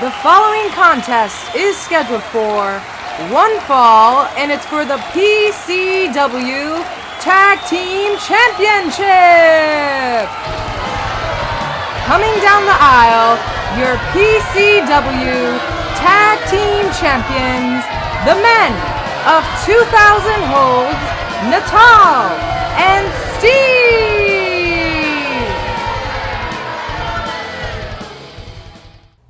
The following contest is scheduled for one fall, and it's for the PCW Tag Team Championship! Coming down the aisle, your PCW Tag Team Champions, the men of 2,000 holds, Natal and Steve!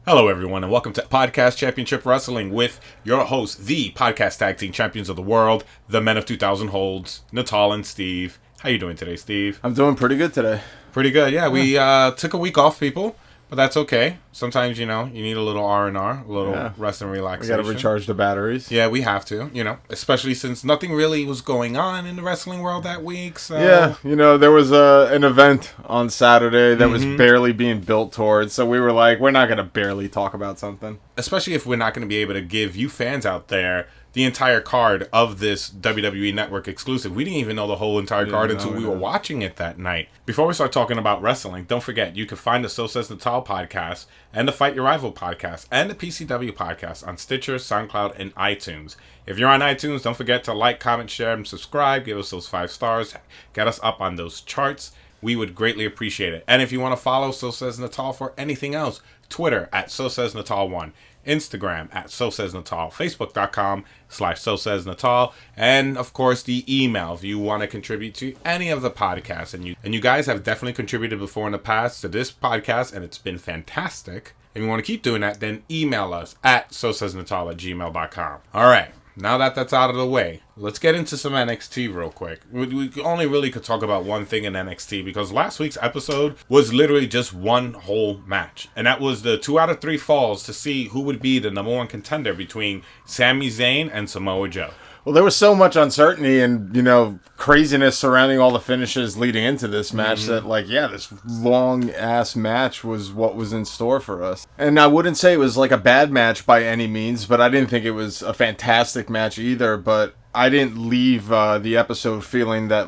Hello, everyone, and welcome to Podcast Championship Wrestling with your hosts, the Podcast Tag Team Champions of the World, the Men of 2,000 Holds, Natal and Steve. How you doing today, Steve? I'm doing pretty good today. Pretty good, yeah. We took a week off, people, but that's okay. Sometimes, you need a little R&R, a little rest and relaxation. We got to recharge the batteries. Yeah, we have to, especially since nothing really was going on in the wrestling world that week. So. Yeah, there was an event on Saturday that was barely being built towards, so we were like, we're not going to barely talk about something. Especially if we're not going to be able to give you fans out there the entire card of this WWE Network exclusive. We didn't even know the whole entire card until we were watching it that night. Before we start talking about wrestling, don't forget, you can find the So Says Natal podcast and the Fight Your Rival podcast and the PCW podcast on Stitcher, SoundCloud, and iTunes. If you're on iTunes, don't forget to like, comment, share, and subscribe. Give us those 5 stars. Get us up on those charts. We would greatly appreciate it. And if you want to follow So Says Natal for anything else, Twitter at So Says Natal1. Instagram at So Says Natal, Facebook.com/So Says Natal, and of course the email if you want to contribute to any of the podcasts. And you guys have definitely contributed before in the past to this podcast, and it's been fantastic. If you want to keep doing that, then email us at sosaysnatal@gmail.com. All right. Now that that's out of the way, let's get into some NXT real quick. We only really could talk about one thing in NXT because last week's episode was literally just one whole match. And that was the 2 out of 3 falls to see who would be the number 1 contender between Sami Zayn and Samoa Joe. Well, there was so much uncertainty and, craziness surrounding all the finishes leading into this match that, this long-ass match was what was in store for us. And I wouldn't say it was, a bad match by any means, but I didn't think it was a fantastic match either, but I didn't leave the episode feeling that,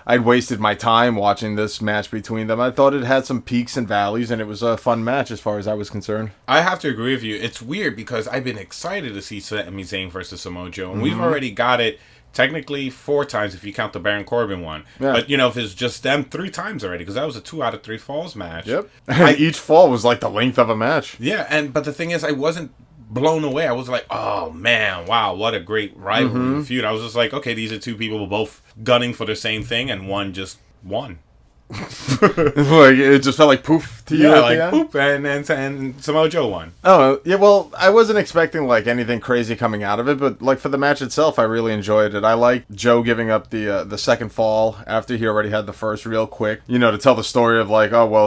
I'd wasted my time watching this match between them. I thought it had some peaks and valleys, and it was a fun match as far as I was concerned. I have to agree with you. It's weird because I've been excited to see Sami Zayn versus Samoa Joe, and we've already got it technically 4 times if you count the Baron Corbin one. Yeah. But, if it's just them 3 times already, because that was a 2 out of 3 falls match. Yep. Each fall was the length of a match. Yeah, but the thing is, I wasn't blown away. I was like, oh man, wow, what a great rivalry feud. I was just like, okay, these are 2 people both gunning for the same thing, and one just won. It just felt like poof to you. Yeah, poof, and Samoa Joe won. Oh, yeah, well, I wasn't expecting anything crazy coming out of it, but for the match itself, I really enjoyed it. I liked Joe giving up the second fall after he already had the first real quick, to tell the story of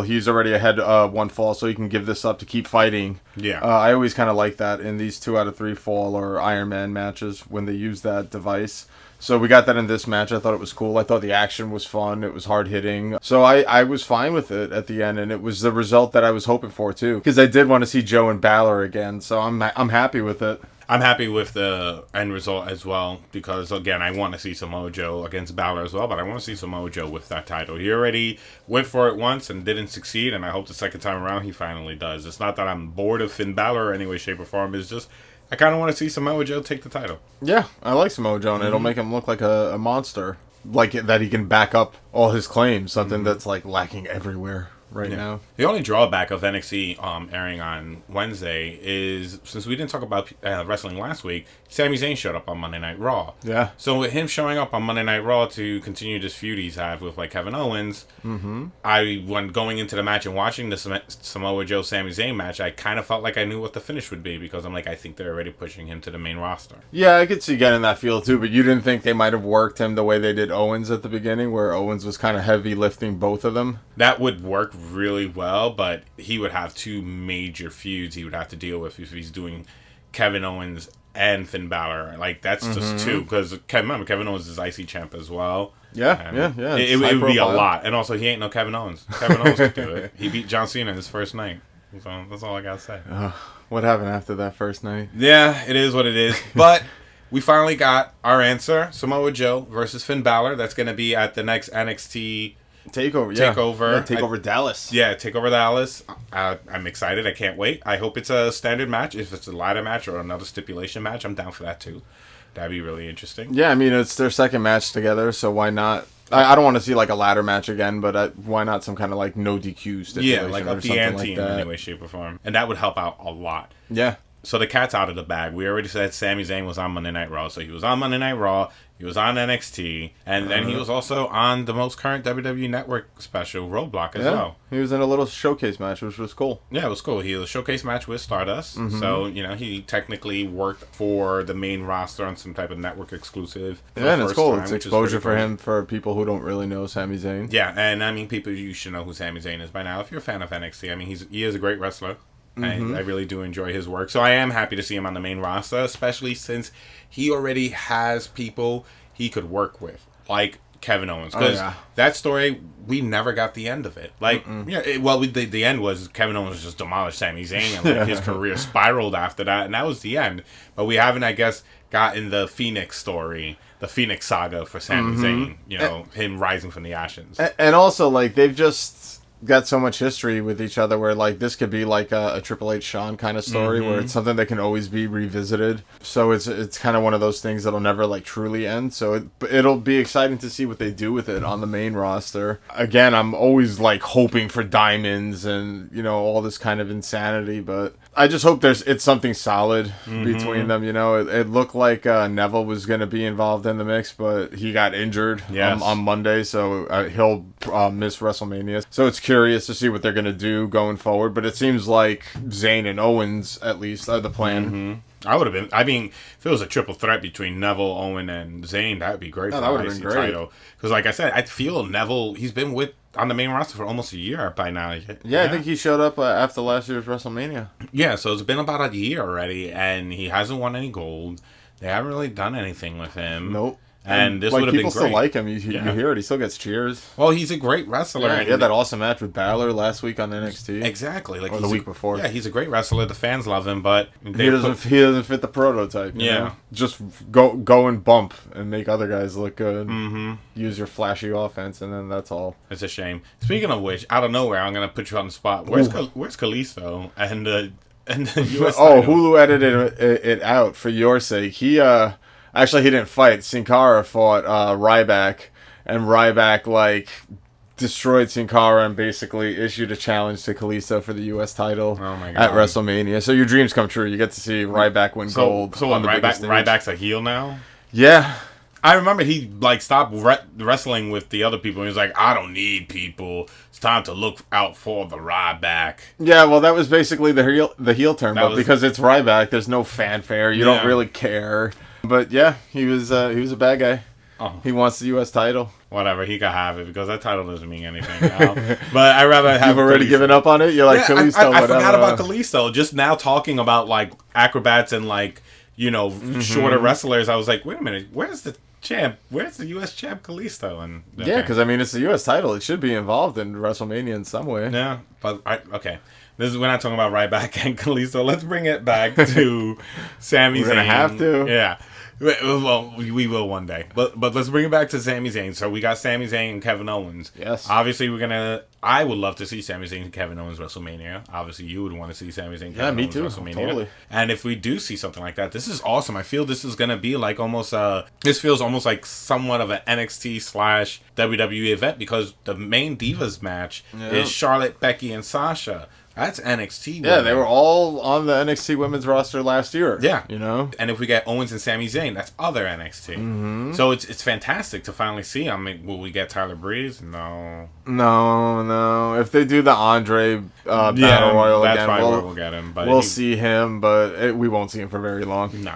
he's already ahead 1 fall, so he can give this up to keep fighting. Yeah. I always kind of like that in these 2 out of 3 fall or Iron Man matches when they use that device. So we got that in this match. I thought it was cool. I thought the action was fun. It was hard-hitting. So I was fine with it at the end, and it was the result that I was hoping for, too. Because I did want to see Joe and Balor again, so I'm happy with it. I'm happy with the end result as well, because, again, I want to see Samoa Joe against Balor as well, but I want to see Samoa Joe with that title. He already went for it once and didn't succeed, and I hope the second time around he finally does. It's not that I'm bored of Finn Balor in any way, shape, or form. It's just I kind of want to see Samoa Joe take the title. Yeah, I like Samoa Joe, and it'll make him look like a monster. That he can back up all his claims, something that's lacking everywhere right now. The only drawback of NXT airing on Wednesday is, since we didn't talk about wrestling last week, Sami Zayn showed up on Monday Night Raw. Yeah. So with him showing up on Monday Night Raw to continue this feud he's had with Kevin Owens, when going into the match and watching the Samoa Joe Sami Zayn match, I kind of felt like I knew what the finish would be, because I'm I think they're already pushing him to the main roster. Yeah, I could see getting that feel too, but you didn't think they might have worked him the way they did Owens at the beginning, where Owens was kind of heavy lifting both of them? That would work really well, but he would have 2 major feuds he would have to deal with if he's doing Kevin Owens and Finn Balor. That's just 2, because Kevin Owens is IC champ as well. Yeah. It would be a lot. And also, he ain't no Kevin Owens. Kevin Owens could do it. He beat John Cena his first night. So that's all I gotta say. What happened after that first night? Yeah, it is what it is. But we finally got our answer. Samoa Joe versus Finn Balor. That's going to be at the next NXT Takeover. Takeover Dallas. Yeah, Takeover Dallas. I'm excited. I can't wait. I hope it's a standard match. If it's a ladder match or another stipulation match, I'm down for that too. That'd be really interesting. Yeah, I mean, it's their second match together, so why not? I don't want to see like a ladder match again, but why not some kind of like no DQ stipulation? Yeah, like up the ante in any way, shape, or form. And that would help out a lot. Yeah. So the cat's out of the bag. We already said Sami Zayn was on Monday Night Raw. So he was on Monday Night Raw. He was on NXT. And then he was also on the most current WWE Network special, Roadblock, as well. He was in a little showcase match, which was cool. Yeah, it was cool. He was a showcase match with Stardust. So, he technically worked for the main roster on some type of network exclusive. Yeah, and it's cool. It's exposure for him for people who don't really know Sami Zayn. Yeah, and I mean, you should know who Sami Zayn is by now. If you're a fan of NXT, I mean, he is a great wrestler. I really do enjoy his work. So I am happy to see him on the main roster, especially since he already has people he could work with, like Kevin Owens. Because that story, we never got the end of it. Like, the end was Kevin Owens just demolished Sami Zayn, and his career spiraled after that, and that was the end. But we haven't, I guess, gotten the Phoenix story, the Phoenix saga for Sami Zayn, him rising from the ashes. And also, like, they've just got so much history with each other where like this could be like a Triple H Shawn kind of story where it's something that can always be revisited. So it's kind of one of those things that'll never like truly end. So it'll be exciting to see what they do with it on the main roster. Again, I'm always like hoping for diamonds and all this kind of insanity, but I just hope it's something solid between them. It looked like Neville was going to be involved in the mix, but he got injured on Monday, so he'll miss WrestleMania. So it's curious to see what they're going to do going forward, but it seems like Zayn and Owens, at least, are the plan. I would have been. I mean, if it was a triple threat between Neville, Owen, and Zayn, that would be great for the IC title. Because, like I said, I feel Neville, he's been on the main roster for almost a year by now. Yeah, I think he showed up after last year's WrestleMania. Yeah, so it's been about a year already, and he hasn't won any gold. They haven't really done anything with him. Nope. And this would have been great. People still like him. You hear it. He still gets cheers. Well, he's a great wrestler. Yeah, he had that awesome match with Balor last week on NXT. Exactly. Or the week before. Yeah, he's a great wrestler. The fans love him, but he doesn't fit the prototype. You know? Just go and bump and make other guys look good. Use your flashy offense, and then that's all. It's a shame. Speaking of which, out of nowhere, I'm gonna put you on the spot. Where's Kalisto and the US title? Hulu edited it out for your sake. Actually, he didn't fight. Sin Cara fought Ryback, and Ryback, destroyed Sin Cara and basically issued a challenge to Kalisto for the U.S. title at WrestleMania. So your dreams come true. You get to see Ryback win gold. So on Ryback's a heel now? Yeah. I remember he, stopped wrestling with the other people, and he was like, I don't need people. It's time to look out for the Ryback. Yeah, well, that was basically the heel term, but because it's Ryback, there's no fanfare. You don't really care. But yeah, he was a bad guy. Oh. He wants the U.S. title. Whatever, he can have it because that title doesn't mean anything now. But I'd rather have. You've already given up on it. You're like Kalisto. I forgot about Kalisto. Just now talking about acrobats and shorter wrestlers. I was like, wait a minute, where's the champ? Where's the U.S. champ Kalisto? And yeah, because I mean it's the U.S. title. It should be involved in WrestleMania in some way. Yeah, but okay. We're not talking about Ryback and Kalisto. Let's bring it back to Sami Zayn. We're gonna have to. Yeah. Well, we will one day. But let's bring it back to Sami Zayn. So we got Sami Zayn and Kevin Owens. Yes. Obviously, I would love to see Sami Zayn and Kevin Owens WrestleMania. Obviously, you would want to see Sami Zayn and Kevin Owens WrestleMania. Totally. And if we do see something like that, this is awesome. I feel this is going to be this feels almost like somewhat of an NXT / WWE event because the main Divas match is Charlotte, Becky, and Sasha. That's NXT women. Yeah, they were all on the NXT women's roster last year. Yeah. And if we get Owens and Sami Zayn, that's other NXT. So it's fantastic to finally see. I mean, will we get Tyler Breeze? No. If they do the Andre Battle Royal that's again, probably where we'll get him. But we'll see him, but we won't see him for very long. No.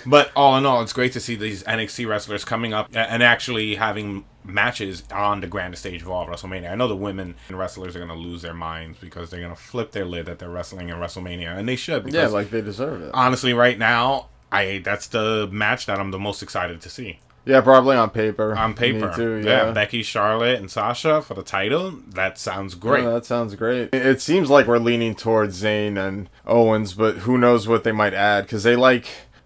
But all in all, it's great to see these NXT wrestlers coming up and actually having matches on the grandest stage of all WrestleMania. I know the women wrestlers are going to lose their minds because they're going to flip their lid that they're wrestling in WrestleMania, and they should. Because, they deserve it. Honestly, right now, that's the match that I'm the most excited to see. Yeah, probably on paper. On paper. Me too, yeah. Becky, Charlotte, and Sasha for the title. That sounds great. Yeah, that sounds great. It seems like we're leaning towards Zayn and Owens, but who knows what they might add, because they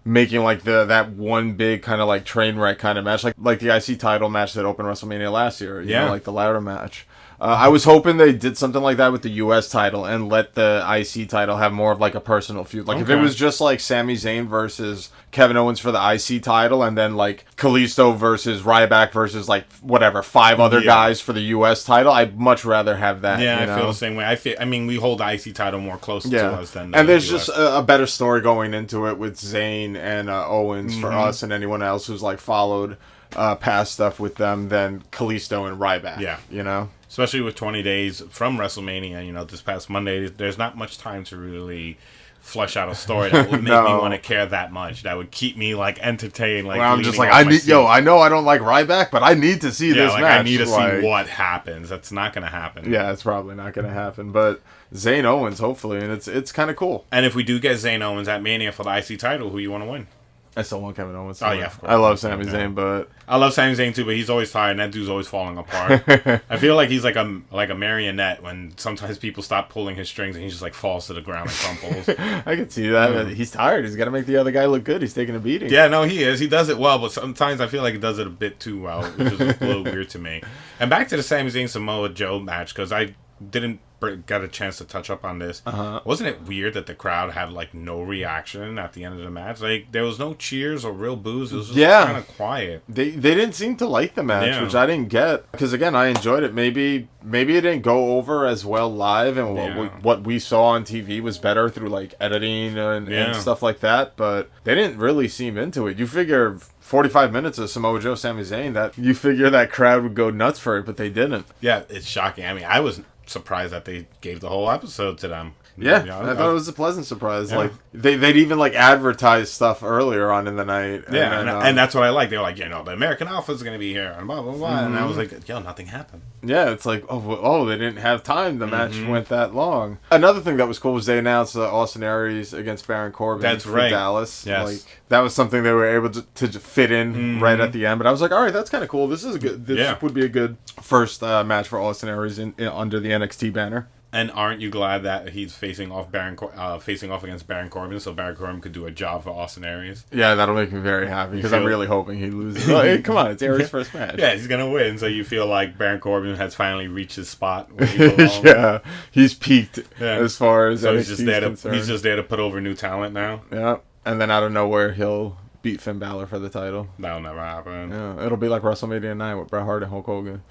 making like that one big kind of like train wreck kind of match, like the IC title match that opened WrestleMania last year. You know, like the ladder match. I was hoping they did something like that with the U.S. title and let the IC title have more of like a personal feud. Like if it was just like Sami Zayn versus Kevin Owens for the IC title, and then like Kalisto versus Ryback versus like whatever 5 other guys for the U.S. title, I'd much rather have that. Yeah, you know? I feel the same way. I mean, we hold the IC title more close to us than and there's US. just a better story going into it with Zayn and Owens for us and anyone else who's like followed past stuff with them than Kalisto and Ryback. Yeah, you know. Especially with 20 days from WrestleMania, you know, this past Monday, there's not much time to really flesh out a story that would make me want to care that much. That would keep me like entertained. Like, I'm just like, I know I don't like Ryback, but I need to see this match. I need to see what happens. That's not going to happen. Yeah, it's probably not going to happen. But Zayn Owens, hopefully, and it's kind of cool. And if we do get Zayn Owens at Mania for the IC title, who you want to win? I still want Kevin Owens. Oh, yeah, of course. I love Sami Zayn, but... I love Sami Zayn, too, but he's always tired, and that dude's always falling apart. I feel like he's like a marionette when sometimes people stop pulling his strings, and he just, like, falls to the ground and crumples. I can see that. He's tired. He's got to make the other guy look good. He's taking a beating. Yeah, no, he is. He does it well, but sometimes I feel like he does it a bit too well, which is a little weird to me. And back to the Sami Zayn Samoa Joe match, because I didn't got a chance to touch up on this. Wasn't it weird that the crowd had like no reaction at the end of the match? Like there was no cheers or real boos. It was just kind of quiet. They didn't seem to like the match, which I didn't get. Because again, I enjoyed it. Maybe it didn't go over as well live, and what we saw on TV was better through like editing and stuff like that. But they didn't really seem into it. You figure 45 minutes of Samoa Joe, Sami Zayn, that you figure that crowd would go nuts for it, but they didn't. Yeah, it's shocking. I mean, I was surprised that they gave the whole episode to them. Yeah, I thought it was a pleasant surprise. Yeah. Like they'd even like advertise stuff earlier on in the night. And that's what I like. They were like, you know, the American Alpha's going to be here, and blah blah blah. And I was like, yo, nothing happened. Yeah, it's like, they didn't have time. The match went that long. Another thing that was cool was they announced Austin Aries against Baron Corbin for Dallas. Yes. Like that was something they were able to fit in right at the end. But I was like, all right, that's kind of cool. This is a good. This would be a good first match for Austin Aries under the NXT banner. And aren't you glad that he's facing off against Baron Corbin, so Baron Corbin could do a job for Austin Aries? Yeah, that'll make me very happy because I'm really hoping he loses. Hey, come on, it's Aries' first match. Yeah, he's gonna win. So you feel like Baron Corbin has finally reached his spot. Where he belongs. Yeah, he's peaked as far as he's just there to put over new talent now. Yeah, and then out of nowhere he'll beat Finn Balor for the title. That'll never happen. Yeah, it'll be like WrestleMania 9 with Bret Hart and Hulk Hogan.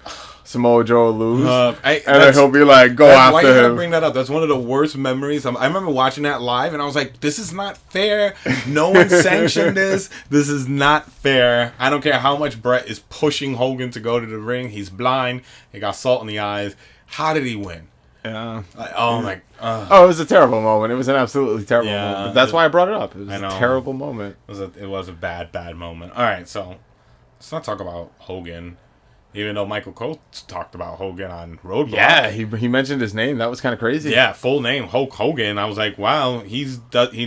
Samoa Joe will lose, and then he'll be like, go after him. Why you bring that up? That's one of the worst memories. I remember watching that live, and I was like, this is not fair. No one sanctioned this. This is not fair. I don't care how much Bret is pushing Hogan to go to the ring. He's blind. He got salt in the eyes. How did he win? Yeah. Like, oh, my... it was a terrible moment. It was an absolutely terrible moment. That's why I brought it up. It was a terrible moment. It was a bad moment. All right, so let's not talk about Hogan. Even though Michael Cole talked about Hogan on Roadblock. Yeah, he mentioned his name. That was kind of crazy. Yeah, full name, Hulk Hogan. I was like, wow, he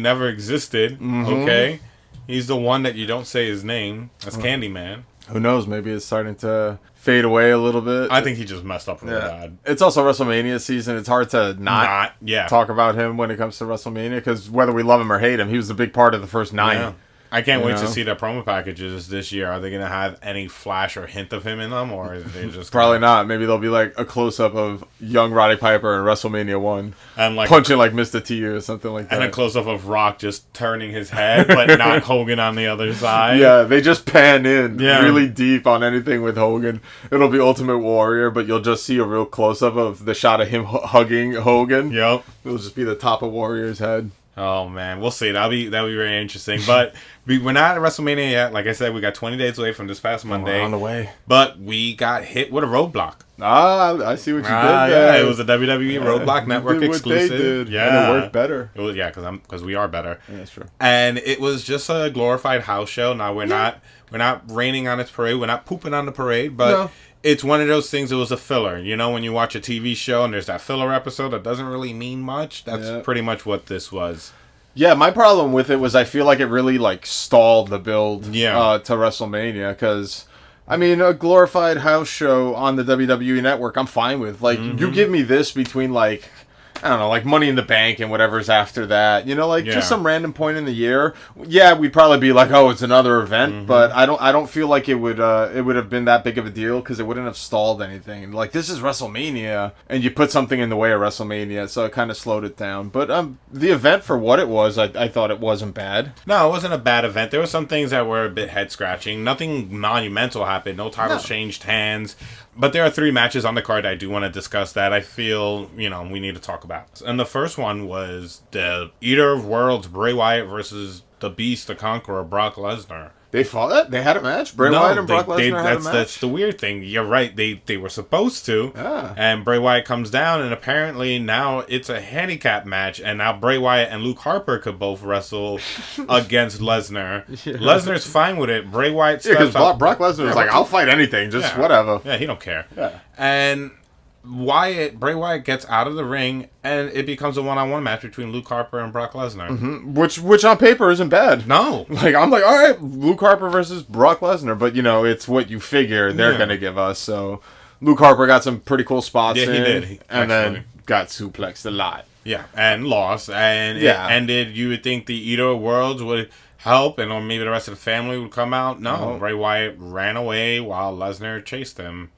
never existed. Okay. He's the one that you don't say his name. That's Candyman. Who knows? Maybe it's starting to fade away a little bit. I think he just messed up real bad. It's also WrestleMania season. It's hard to not talk about him when it comes to WrestleMania because whether we love him or hate him, he was a big part of the first 9. Yeah. I can't wait to see their promo packages this year. Are they going to have any flash or hint of him in them, or is they just probably not? Maybe they'll be like a close up of young Roddy Piper in WrestleMania 1, and like punching like Mr. T or something like that, and a close up of Rock just turning his head, but not Hogan on the other side. Yeah, they just pan in really deep on anything with Hogan. It'll be Ultimate Warrior, but you'll just see a real close up of the shot of him hugging Hogan. Yep, it'll just be the top of Warrior's head. Oh man, we'll see. That'll be very interesting. But we're not at WrestleMania yet. Like I said, we got 20 days away from this past Monday. We're on the way. But we got hit with a roadblock. I see what you did there. Yeah, it was a WWE Roadblock Network exclusive. They did. Yeah, and it worked better. It was because we are better. Yeah, that's true. And it was just a glorified house show. Now we're not raining on its parade. We're not pooping on the parade, but. No. It's one of those things. It was a filler. You know, when you watch a TV show and there's that filler episode that doesn't really mean much. That's pretty much what this was. Yeah, my problem with it was I feel like it really like stalled the build to WrestleMania because I mean a glorified house show on the WWE Network I'm fine with. Like you give me this between like I don't know, like Money in the Bank and whatever's after that. You know, like Yeah. just some random point in the year. Yeah, we'd probably be like, oh, it's another event, but I don't feel like it would have been that big of a deal because it wouldn't have stalled anything. Like, this is WrestleMania, and you put something in the way of WrestleMania, so it kind of slowed it down. But the event for what it was, I thought it wasn't bad. No, it wasn't a bad event. There were some things that were a bit head scratching. Nothing monumental happened. No titles changed hands. But there are 3 matches on the card I do want to discuss that I feel, we need to talk about. And the first one was the Eater of Worlds, Bray Wyatt versus the Beast, the Conqueror, Brock Lesnar. They fought. They had a match. Bray Wyatt and Brock Lesnar had a match. That's the weird thing. You're right. They were supposed to. Ah. And Bray Wyatt comes down, and apparently now it's a handicap match, and now Bray Wyatt and Luke Harper could both wrestle against Lesnar. Yeah. Lesnar's fine with it. Bray Wyatt steps because Brock Lesnar was like, I'll fight anything, just whatever. Yeah, he don't care. Yeah. And Bray Wyatt gets out of the ring, and it becomes a one-on-one match between Luke Harper and Brock Lesnar. Mm-hmm. Which on paper isn't bad. No. Like, I'm like, all right, Luke Harper versus Brock Lesnar, but, it's what you figure they're going to give us, so Luke Harper got some pretty cool spots in. Yeah, he did. And then got suplexed a lot. Yeah, and lost, and it ended. You would think the Eater of Worlds would help, and or maybe the rest of the family would come out. No, Bray Wyatt ran away while Lesnar chased him.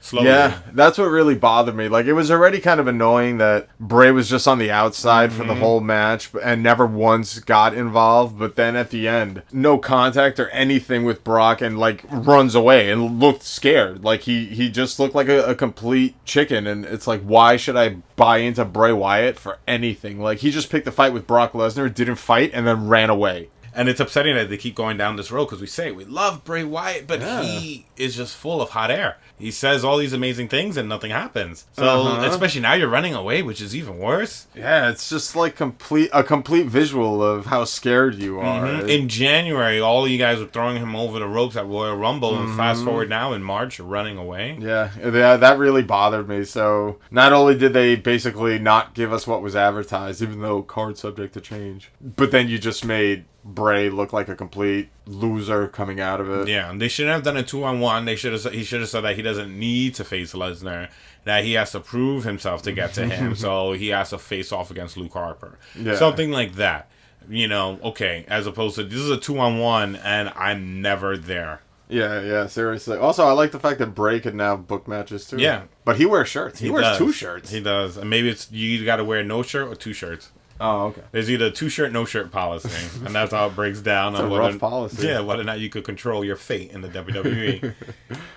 Slowly. Yeah, that's what really bothered me. Like, it was already kind of annoying that Bray was just on the outside for the whole match and never once got involved. But then at the end, no contact or anything with Brock, and like runs away and looked scared. Like he just looked like a complete chicken. And it's like, why should I buy into Bray Wyatt for anything? Like, he just picked a fight with Brock Lesnar, didn't fight, and then ran away. And it's upsetting that they keep going down this road because we say we love Bray Wyatt, but he is just full of hot air. He says all these amazing things and nothing happens. So, especially now you're running away, which is even worse. Yeah, it's just like a complete visual of how scared you are. In January, all you guys were throwing him over the ropes at Royal Rumble, and fast forward now in March, you're running away. Yeah, that really bothered me. So, not only did they basically not give us what was advertised, even though card subject to change, but then you just made Bray look like a complete loser coming out of it. Yeah, they shouldn't have done a 2-on-1. He should have said that he doesn't need to face Lesnar, that he has to prove himself to get to him, so he has to face off against Luke Harper. Yeah. Something like that. Okay, as opposed to this is a 2-on-1 and I'm never there. Yeah, seriously. Also, I like the fact that Bray can now book matches too. Yeah. But he wears shirts. He wears 2 shirts. He does. And maybe it's you got to wear no shirt or 2 shirts. Oh, okay. There's either 2 shirt, no shirt policy, and that's how it breaks down. It's a rough policy. Yeah, whether or not you could control your fate in the WWE.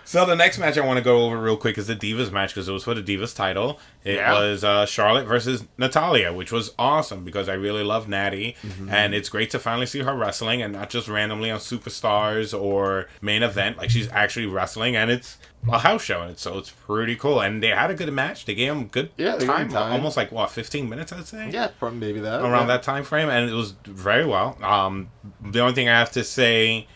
So the next match I want to go over real quick is the Divas match because it was for the Divas title. It was Charlotte versus Natalya, which was awesome because I really love Natty, and it's great to finally see her wrestling and not just randomly on Superstars or main event. Like, she's actually wrestling, and it's a house show, and so it's pretty cool. And they had a good match. They gave them good time. Almost like 15 minutes, I'd say. Yeah, probably maybe that around that time frame, and it was very well. The only thing I have to say,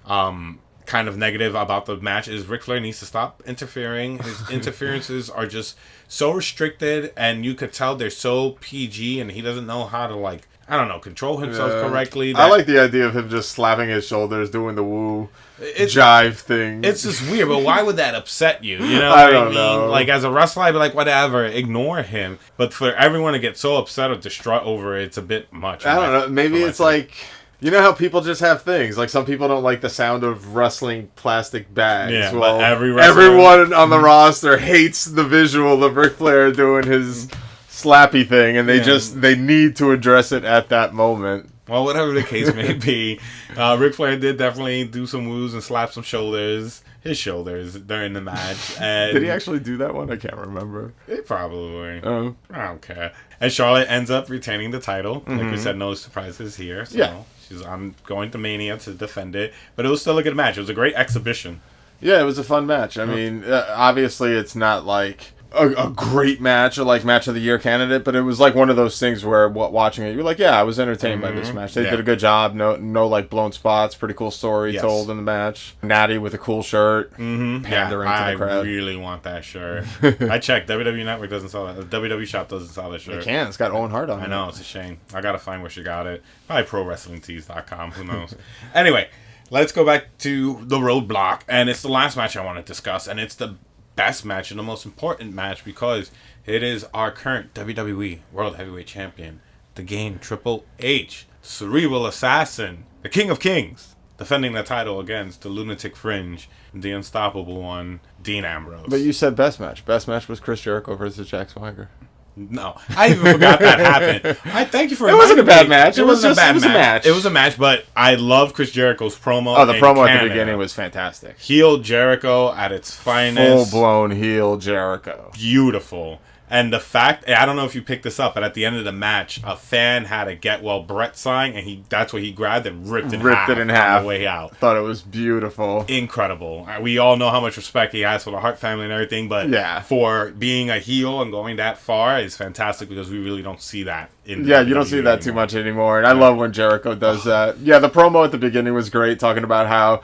kind of negative about the match is Ric Flair needs to stop interfering. His interferences are just so restricted, and you could tell they're so PG, and he doesn't know how to control himself correctly. I like the idea of him just slapping his shoulders, doing the woo jive thing. It's just weird, but why would that upset you? You know I don't know. Like, as a wrestler, I'd be like, whatever, ignore him. But for everyone to get so upset or distraught over it, it's a bit much. I don't know. Maybe it's like, you know how people just have things. Like, some people don't like the sound of wrestling plastic bags. Yeah, well, but everyone on the roster hates the visual of Ric Flair doing his slappy thing, and they need to address it at that moment. Well, whatever the case may be, Ric Flair did definitely do some woos and slap some his shoulders during the match. And did he actually do that one? I can't remember. He probably. I don't care. And Charlotte ends up retaining the title. Like we said, no surprises here. So I'm going to Mania to defend it. But it was still a good match. It was a great exhibition. Yeah, it was a fun match. I mean, obviously it's not like a great match or like match of the year candidate, but it was like one of those things where watching it, you're like, yeah, I was entertained by this match. They did a good job. No like blown spots. Pretty cool story told in the match. Natty with a cool shirt. Pandering to the crowd. I really want that shirt. I checked. WWE Network doesn't sell that. The WWE shop doesn't sell that shirt. It can. It's got Owen Hart on it. I know. It's a shame. I gotta find where she got it. Probably ProWrestlingTees.com. Who knows? Anyway, let's go back to the Roadblock, and it's the last match I want to discuss, and it's the best match and the most important match because It is our current WWE World Heavyweight Champion, the Game Triple H, Cerebral Assassin, the King of Kings, defending the title against the Lunatic Fringe, the Unstoppable One, Dean Ambrose. But you said best match. Best match was Chris Jericho versus Jack Swagger. No, I even forgot that happened. I thank you for. It wasn't a bad match. It was a match. It was a match, but I love Chris Jericho's promo. Oh, the promo at the beginning was fantastic. Heel Jericho at its finest. Full blown heel Jericho. Beautiful. And the fact, I don't know if you picked this up, but at the end of the match, a fan had a Get Well Brett sign, and that's what he grabbed and ripped it in half on the way out. Thought it was beautiful. Incredible. We all know how much respect he has for the Hart family and everything, but for being a heel and going that far is fantastic because we really don't see that. You don't see that too much anymore, and I love when Jericho does that. Yeah, the promo at the beginning was great, talking about how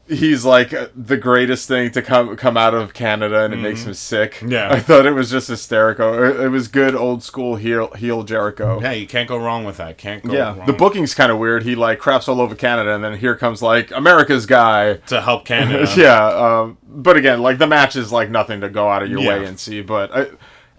he's like the greatest thing to come out of Canada, and it makes him sick. Yeah, I thought it was just hysterical. It was good old school heel Jericho. Yeah, you can't go wrong with that. Can't go wrong. The booking's kind of weird. He like craps all over Canada, and then here comes like America's guy to help Canada. But again, like the match is like nothing to go out of your way and see. But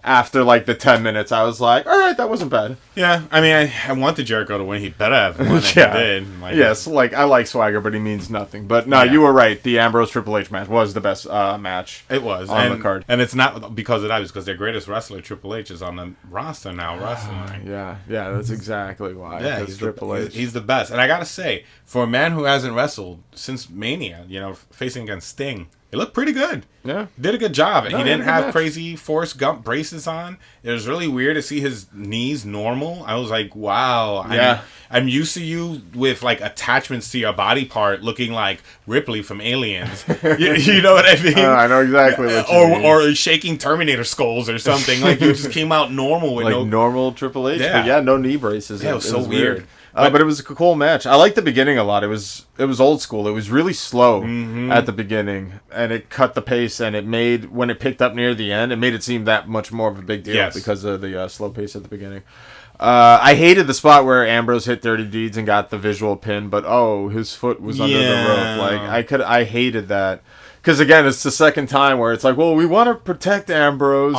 after like the 10 minutes, I was like, all right, that wasn't bad. Yeah, I mean, I wanted Jericho to win. He better have won, and he did. Yes, like I like Swagger, but he means nothing. But no, you were right. The Ambrose Triple H match was the best match. It was on the card, and it's not because of that. It's because their greatest wrestler, Triple H, is on the roster now wrestling. Yeah, that's exactly why. Yeah, he's Triple H. He's the best, and I gotta say, for a man who hasn't wrestled since Mania, facing against Sting. He looked pretty good. Yeah. Did a good job. No, he didn't have crazy Forrest Gump braces on. It was really weird to see his knees normal. I was like, wow. Yeah. I'm used to you with, like, attachments to your body part looking like Ripley from Aliens. you know what I mean? I know exactly what you mean. Or shaking Terminator skulls or something. Like, you just came out normal with like normal Triple H? Yeah. But no knee braces. Yeah, it was so weird. But it was a cool match. I liked the beginning a lot. It was old school. It was really slow at the beginning, and it cut the pace. And it made, when it picked up near the end, it made it seem that much more of a big deal because of the slow pace at the beginning. I hated the spot where Ambrose hit Dirty Deeds and got the visual pin, but his foot was under the rope. Like I hated that. Because, again, it's the second time where it's like, well, we want to protect Ambrose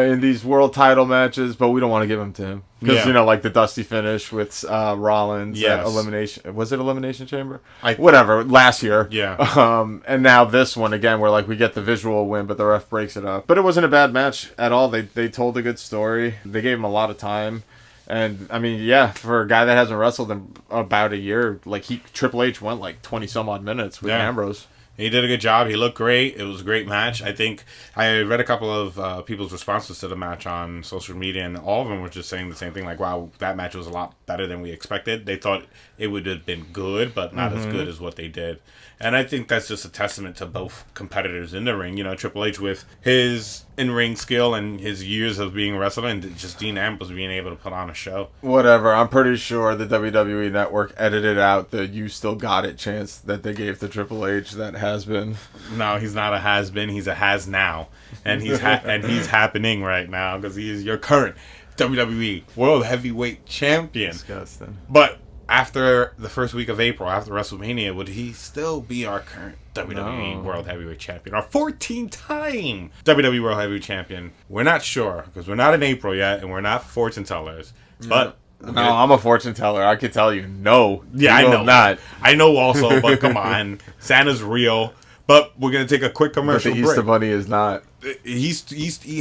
in these world title matches, but we don't want to give him to him. Because, like the Dusty finish with Rollins at Elimination. Was it Elimination Chamber? Whatever, last year. Yeah. And now this one, again, where like we get the visual win, but the ref breaks it up. But it wasn't a bad match at all. They told a good story. They gave him a lot of time. And, I mean, for a guy that hasn't wrestled in about a year, like Triple H went like 20-some-odd minutes with Ambrose. He did a good job. He looked great. It was a great match. I think I read a couple of people's responses to the match on social media, and all of them were just saying the same thing. Like, wow, that match was a lot better than we expected. They thought it would have been good, but not as good as what they did. And I think that's just a testament to both competitors in the ring. Triple H with his in-ring skill and his years of being a wrestler, and just Dean Ambrose being able to put on a show. Whatever. I'm pretty sure the WWE Network edited out the "you still got it" chance that they gave to Triple H. That has been. No, he's not a has been. He's a has now, and he's he's happening right now because he is your current WWE World Heavyweight Champion. Disgusting. But after the first week of April, after WrestleMania, would he still be our current WWE World Heavyweight Champion? Our 14-time WWE World Heavyweight Champion? We're not sure, because we're not in April yet, and we're not fortune tellers. But no, I'm a fortune teller. I could tell you no. Yeah, I know. Not. I know also, but come on. Santa's real. But we're going to take a quick commercial break. But the Easter Bunny is not. He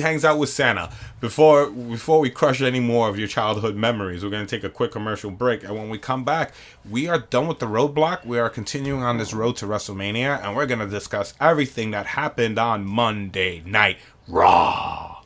hangs out with Santa. Before we crush any more of your childhood memories, we're going to take a quick commercial break. And when we come back, we are done with the roadblock. We are continuing on this road to WrestleMania. And we're going to discuss everything that happened on Monday Night Raw.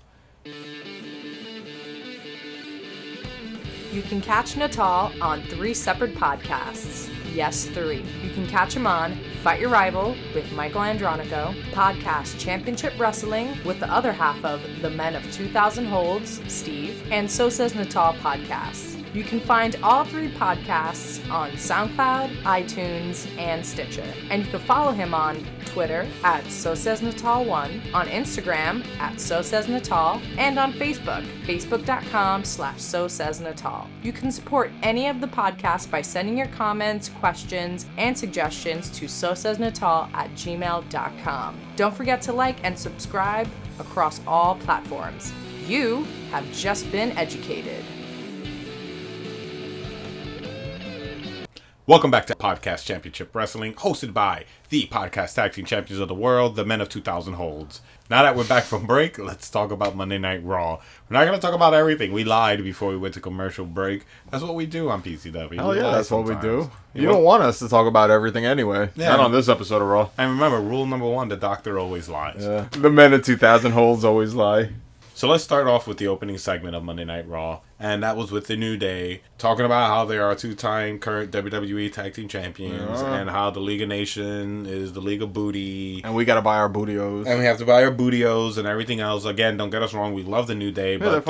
You can catch Natal on 3 separate podcasts. Yes, 3. You can catch him on Fight Your Rival with Michael Andronico, Podcast Championship Wrestling with the other half of The Men of 2000 Holds, Steve, and So Says Natal Podcasts. You can find all 3 podcasts on SoundCloud, iTunes, and Stitcher. And you can follow him on Twitter at SoSaysNatal1, on Instagram at SoSaysNatal, and on Facebook, facebook.com/SoSaysNatal. You can support any of the podcasts by sending your comments, questions, and suggestions to sosaysnatal@gmail.com. Don't forget to like and subscribe across all platforms. You have just been educated. Welcome back to Podcast Championship Wrestling, hosted by the Podcast Tag Team Champions of the World, the Men of 2000 Holds. Now that we're back from break, let's talk about Monday Night Raw. We're not going to talk about everything. We lied before we went to commercial break. That's what we do on PCW. Oh yeah, that's what we do. You don't want us to talk about everything anyway. Yeah. Not on this episode of Raw. And remember, rule number 1, the doctor always lies. Yeah. The Men of 2000 Holds always lie. So let's start off with the opening segment of Monday Night Raw, and that was with the New Day, talking about how they are 2-time current WWE Tag Team Champions, and how the League of Nations is the League of Booty. And we gotta buy our bootios. And we have to buy our bootios and everything else. Again, don't get us wrong, we love the New Day, but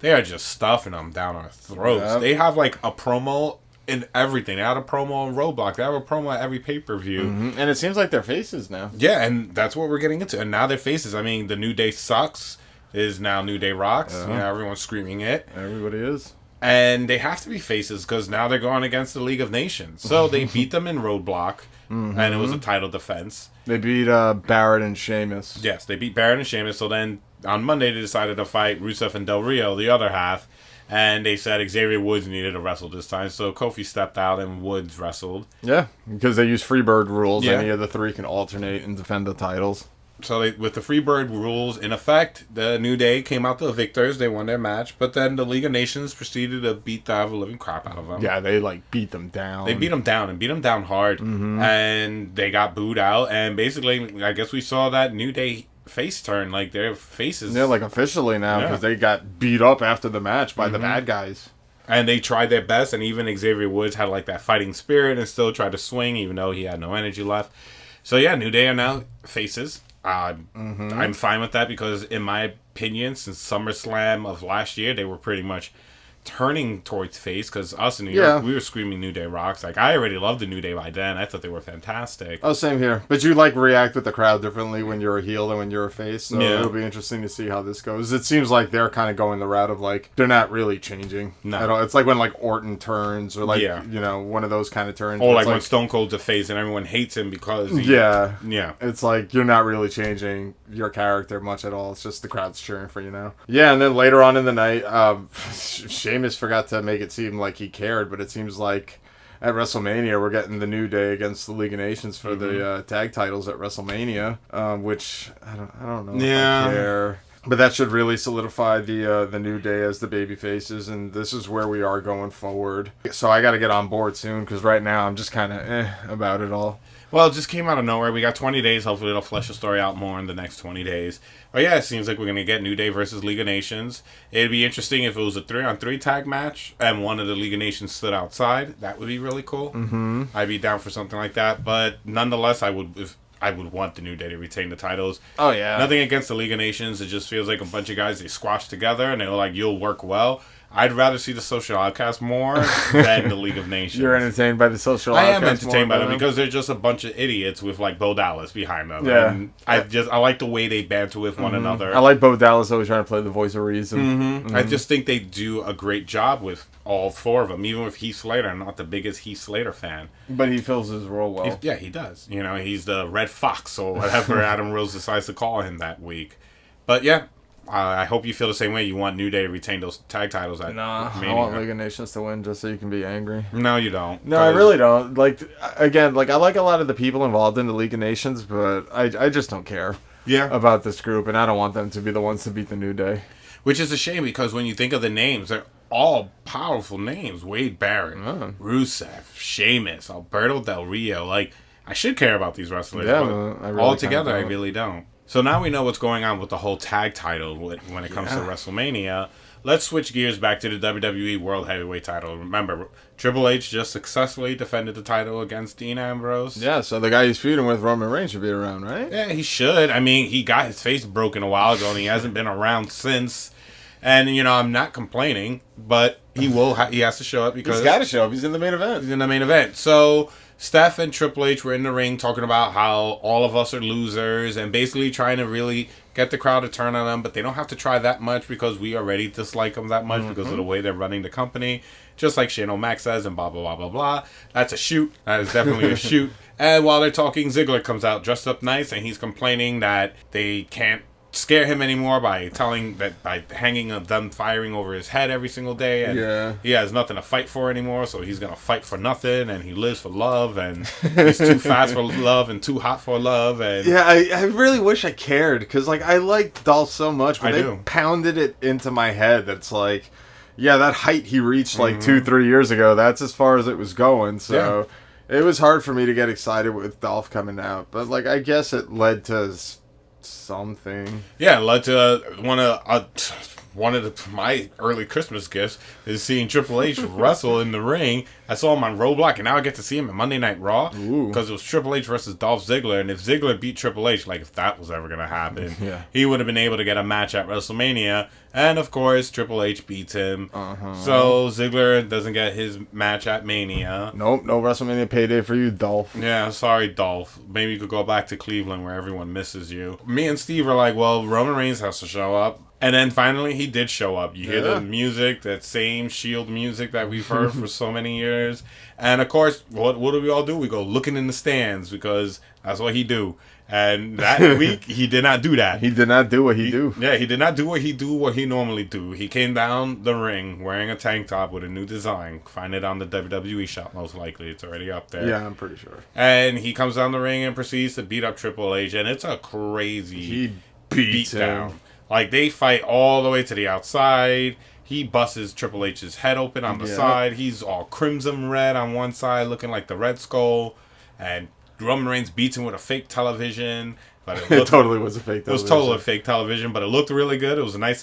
they are just stuffing them down our throats. Yeah. They have like a promo in everything. They had a promo on Roadblock. They have a promo at every pay-per-view. Mm-hmm. And it seems like they're faces now. Yeah, and that's what we're getting into. And now they're faces. I mean, the New Day sucks. Is now New Day rocks. You know, everyone's screaming it. Everybody is. And they have to be faces because now they're going against the League of Nations. So they beat them in Roadblock, and it was a title defense. They beat Barrett and Sheamus. Yes, they beat Barrett and Sheamus. So then on Monday they decided to fight Rusev and Del Rio, the other half. And they said Xavier Woods needed to wrestle this time. So Kofi stepped out and Woods wrestled. Yeah, because they use Freebird rules. Yeah. Any of the three can alternate and defend the titles. So with the Freebird rules in effect, the New Day came out the victors. They won their match. But then the League of Nations proceeded to beat the living crap out of them. Yeah, they beat them down. They beat them down and beat them down hard. Mm-hmm. And they got booed out. And basically, I guess we saw that New Day face turn. Like their faces. Yeah, like officially now because they got beat up after the match by the bad guys. And they tried their best. And even Xavier Woods had like that fighting spirit and still tried to swing even though he had no energy left. So yeah, New Day are now faces. I'm fine with that because, in my opinion, since SummerSlam of last year, they were pretty much turning towards face because us in New York, we were screaming New Day rocks. Like, I already loved the New Day by then. I thought they were fantastic. Oh, same here. But you, react with the crowd differently when you're a heel than when you're a face. So it'll be interesting to see how this goes. It seems like they're kind of going the route of, they're not really changing at all. It's like when, Orton turns or, one of those kind of turns. Or, when Stone Cold's a face and everyone hates him because Yeah. It's like, you're not really changing your character much at all. It's just the crowd's cheering for you now. Yeah, and then later on in the night, Sheamus forgot to make it seem like he cared, but it seems like at WrestleMania we're getting the New Day against the League of Nations for the tag titles at WrestleMania, which I don't know if I care. But that should really solidify the New Day as the baby faces, and this is where we are going forward. So I got to get on board soon because right now I'm just kind of about it all. Well, it just came out of nowhere. We got 20 days. Hopefully, it'll flesh the story out more in the next 20 days. But yeah, it seems like we're going to get New Day versus League of Nations. It'd be interesting if it was a 3-on-3 tag match and one of the League of Nations stood outside. That would be really cool. Mm-hmm. I'd be down for something like that. But nonetheless, I would want the New Day to retain the titles. Oh, yeah. Nothing against the League of Nations. It just feels like a bunch of guys, they squashed together and they were like, you'll work well. I'd rather see the Social Outcasts more than the League of Nations. You're entertained by the Social Outcasts? I am entertained by them because they're just a bunch of idiots with Bo Dallas behind them. Yeah. And I like the way they banter with one another. I like Bo Dallas always trying to play the voice of reason. Mm-hmm. I just think they do a great job with all four of them, even with Heath Slater. I'm not the biggest Heath Slater fan. But he fills his role well. He does. He's the Red Fox or whatever Adam Rose decides to call him that week. But yeah. I hope you feel the same way. You want New Day to retain those tag titles. I want League of Nations to win just so you can be angry. No, you don't. No, I really don't. I like a lot of the people involved in the League of Nations, but I just don't care about this group, and I don't want them to be the ones to beat the New Day. Which is a shame because when you think of the names, they're all powerful names. Wade Barrett, Rusev, Sheamus, Alberto Del Rio. I should care about these wrestlers, but I really altogether, I really don't. So now we know what's going on with the whole tag title when it comes to WrestleMania. Let's switch gears back to the WWE World Heavyweight title. Remember, Triple H just successfully defended the title against Dean Ambrose. Yeah, so the guy he's feuding with, Roman Reigns, should be around, right? Yeah, he should. I mean, he got his face broken a while ago, and he hasn't been around since. And, I'm not complaining, but he has to show up because... He's got to show up. He's in the main event. He's in the main event. So... Steph and Triple H were in the ring talking about how all of us are losers and basically trying to really get the crowd to turn on them, but they don't have to try that much because we already dislike them that much because of the way they're running the company. Just like Shane O'Mac says and blah, blah, blah, blah, blah. That's a shoot. That is definitely a shoot. And while they're talking, Ziggler comes out dressed up nice and he's complaining that they can't scare him anymore by hanging them firing over his head every single day, and he has nothing to fight for anymore, so he's gonna fight for nothing, and he lives for love, and he's too fast for love and too hot for love. And I really wish I cared, because like I like Dolph so much, but they pounded it into my head that's like, yeah, that height he reached like 2-3 years ago, that's as far as it was going, so it was hard for me to get excited with Dolph coming out, but like I guess it led to something. Yeah, it led to one of my early Christmas gifts is seeing Triple H wrestle in the ring. I saw him on Roadblock, and now I get to see him at Monday Night Raw because it was Triple H versus Dolph Ziggler. And if Ziggler beat Triple H, like if that was ever going to happen, he would have been able to get a match at WrestleMania. And of course, Triple H beats him. So Ziggler doesn't get his match at Mania. Nope, no WrestleMania payday for you, Dolph. Yeah, sorry, Dolph. Maybe you could go back to Cleveland where everyone misses you. Me and Steve are like, well, Roman Reigns has to show up. And then finally, he did show up. You hear the music, that same Shield music that we've heard for so many years. And of course, what do we all do? We go looking in the stands because that's what he do. And that week, he did not do that. He did not do what he do. Yeah, he did not do what he normally do. He came down the ring wearing a tank top with a new design. Find it on the WWE shop, most likely. It's already up there. Yeah, I'm pretty sure. And he comes down the ring and proceeds to beat up Triple H. And it's a crazy he beats beatdown. Like, they fight all the way to the outside. He busts Triple H's head open on the side. He's all crimson red on one side, looking like the Red Skull. And Roman Reigns beats him with a fake television. But it totally was a fake television. It was totally a fake television, but it looked really good. It was a nice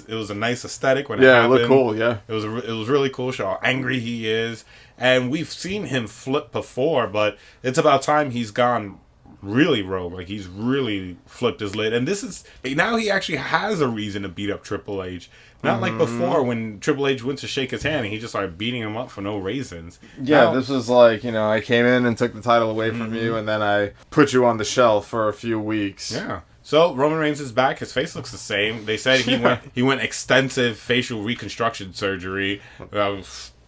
aesthetic when it happened. Yeah, it looked cool, yeah. It was really cool. Show how angry he is. And we've seen him flip before, but it's about time he's gone really rogue. Like, he's really flipped his lid. And now he actually has a reason to beat up Triple H. Not like before when Triple H went to shake his hand and he just started beating him up for no reasons. Yeah, this was like, I came in and took the title away from you, and then I put you on the shelf for a few weeks. Yeah. So Roman Reigns is back. His face looks the same. They said he went extensive facial reconstruction surgery.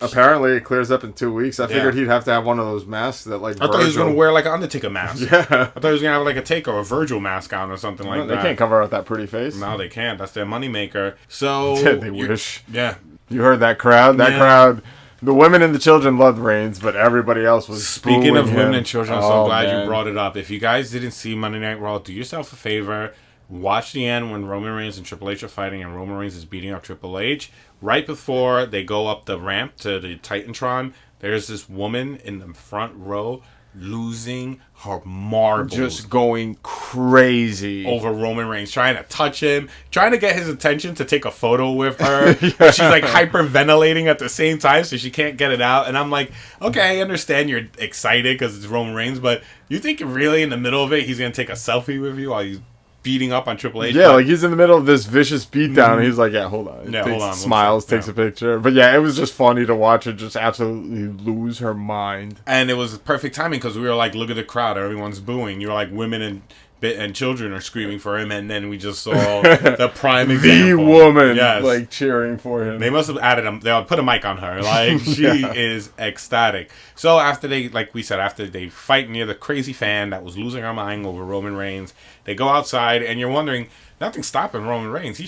Apparently, it clears up in 2 weeks. I figured he'd have to have one of those masks that, like, I thought he was going to wear, like, an Undertaker mask. Yeah. I thought he was going to have, like, a Taker or a Virgil mask on or something like that. They can't cover up that pretty face. No, they can't. That's their moneymaker. So... they wish. Yeah. You heard that crowd? That crowd... The women and the children loved Reigns, but everybody else was Speaking of him. women and children, I'm so glad you brought it up. If you guys didn't see Monday Night Raw, do yourself a favor. Watch the end when Roman Reigns and Triple H are fighting and Roman Reigns is beating up Triple H. Right before they go up the ramp to the Titantron, there's this woman in the front row losing her marbles. Just going crazy. Over Roman Reigns, trying to touch him, trying to get his attention to take a photo with her. But she's like hyperventilating at the same time, so she can't get it out. And I'm like, okay, I understand you're excited because it's Roman Reigns, but you think really in the middle of it, he's going to take a selfie with you while he's beating up on Triple H? Yeah, like he's in the middle of this vicious beatdown, and he's like, yeah, hold on. Yeah, hold on. Smiles, takes a picture. But yeah, it was just funny to watch her just absolutely lose her mind. And it was perfect timing because we were like, look at the crowd, everyone's booing. You're like, women and children are screaming for him, and then we just saw the prime example. The woman, like, cheering for him. They must have added him. They'll put a mic on her. Like, she is ecstatic. So after after they fight near the crazy fan that was losing her mind over Roman Reigns, they go outside, and you're wondering, nothing's stopping Roman Reigns.